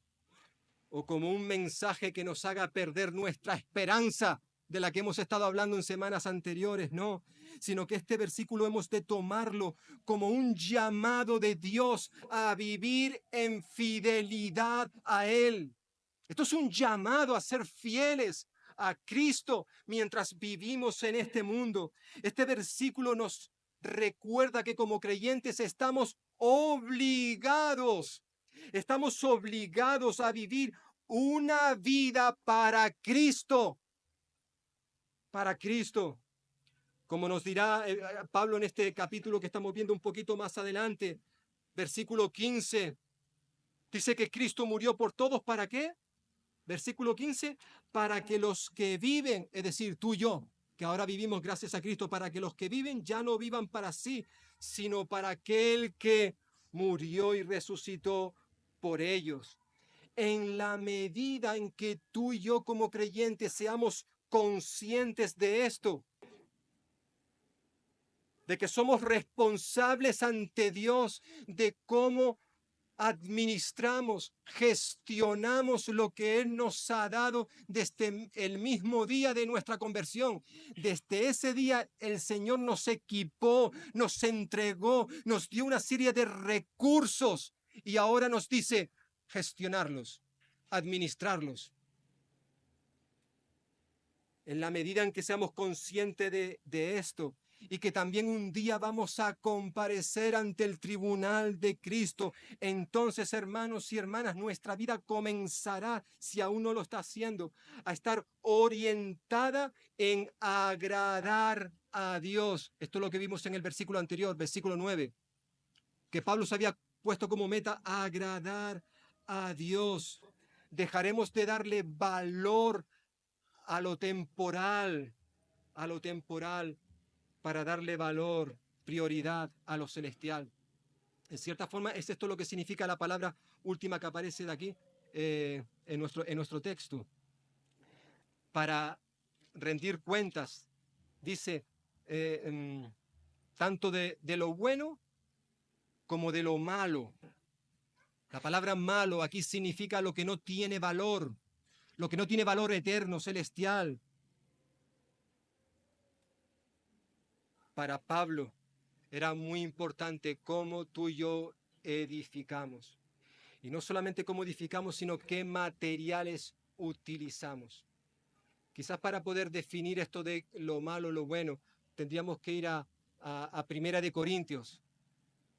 o como un mensaje que nos haga perder nuestra esperanza de la que hemos estado hablando en semanas anteriores, no, sino que este versículo hemos de tomarlo como un llamado de Dios a vivir en fidelidad a Él. Esto es un llamado a ser fieles a Cristo mientras vivimos en este mundo. Este versículo nos recuerda que como creyentes estamos obligados a vivir una vida para Cristo. Para Cristo. Como nos dirá Pablo en este capítulo que estamos viendo un poquito más adelante, versículo 15, dice que Cristo murió por todos, ¿para qué? Versículo 15, para que los que viven, es decir, tú y yo, que ahora vivimos gracias a Cristo, para que los que viven ya no vivan para sí, sino para aquel que murió y resucitó por ellos. En la medida en que tú y yo como creyentes seamos conscientes de esto, de que somos responsables ante Dios de cómo administramos, gestionamos lo que Él nos ha dado desde el mismo día de nuestra conversión. Desde ese día el Señor nos equipó, nos entregó, nos dio una serie de recursos y ahora nos dice gestionarlos, administrarlos. En la medida en que seamos conscientes de esto, y que también un día vamos a comparecer ante el tribunal de Cristo, entonces, hermanos y hermanas, nuestra vida comenzará, si aún no lo está haciendo, a estar orientada en agradar a Dios. Esto es lo que vimos en el versículo anterior, versículo 9, que Pablo se había puesto como meta agradar a Dios. Dejaremos de darle valor a lo temporal, a lo temporal para darle valor, prioridad a lo celestial. En cierta forma, es esto lo que significa la palabra última que aparece de aquí en nuestro texto. Para rendir cuentas, dice, tanto de lo bueno como de lo malo. La palabra malo aquí significa lo que no tiene valor, lo que no tiene valor eterno, celestial. Para Pablo era muy importante cómo tú y yo edificamos. Y no solamente cómo edificamos, sino qué materiales utilizamos. Quizás para poder definir esto de lo malo, lo bueno, tendríamos que ir a Primera de Corintios,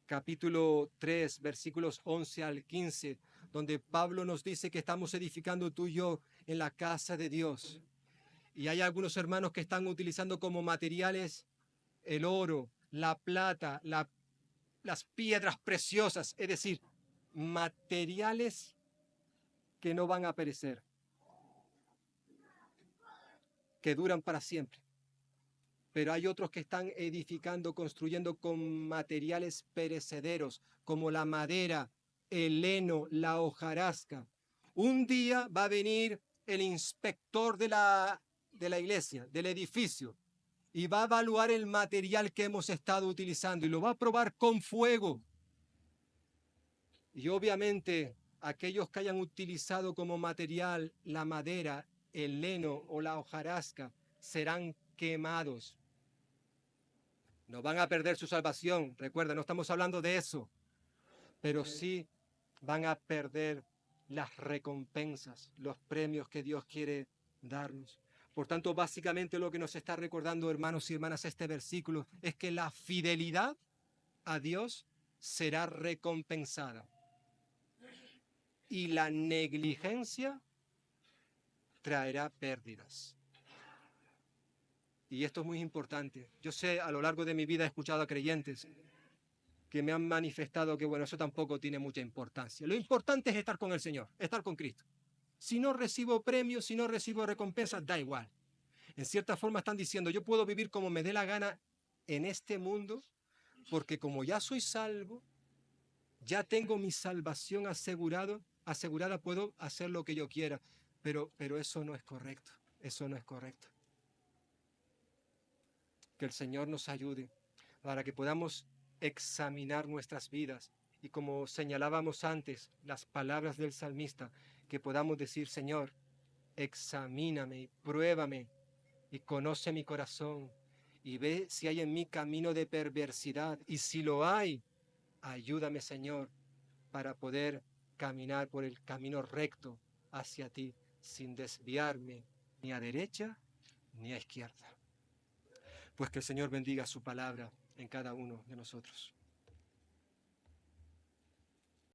capítulo 3, versículos 11 al 15, donde Pablo nos dice que estamos edificando tú y yo en la casa de Dios. Y hay algunos hermanos que están utilizando como materiales el oro, la plata, las piedras preciosas, es decir, materiales que no van a perecer, que duran para siempre. Pero hay otros que están edificando, construyendo con materiales perecederos, como la madera, el heno, la hojarasca. Un día va a venir el inspector de la iglesia, del edificio, y va a evaluar el material que hemos estado utilizando y lo va a probar con fuego. Y obviamente aquellos que hayan utilizado como material la madera, el heno o la hojarasca serán quemados. No van a perder su salvación, recuerda, no estamos hablando de eso, pero sí van a perder las recompensas, los premios que Dios quiere darnos. Por tanto, básicamente lo que nos está recordando, hermanos y hermanas, este versículo es que la fidelidad a Dios será recompensada y la negligencia traerá pérdidas. Y esto es muy importante. Yo sé, a lo largo de mi vida he escuchado a creyentes que me han manifestado que, bueno, eso tampoco tiene mucha importancia. Lo importante es estar con el Señor, estar con Cristo. Si no recibo premios, si no recibo recompensas, da igual. En cierta forma están diciendo, yo puedo vivir como me dé la gana en este mundo, porque como ya soy salvo, ya tengo mi salvación asegurada, puedo hacer lo que yo quiera. Pero eso no es correcto, eso no es correcto. Que el Señor nos ayude para que podamos examinar nuestras vidas y, como señalábamos antes, las palabras del salmista, que podamos decir, Señor, examíname y pruébame y conoce mi corazón y ve si hay en mí camino de perversidad, y si lo hay, ayúdame, Señor, para poder caminar por el camino recto hacia ti sin desviarme ni a derecha ni a izquierda. Pues que el Señor bendiga su palabra en cada uno de nosotros.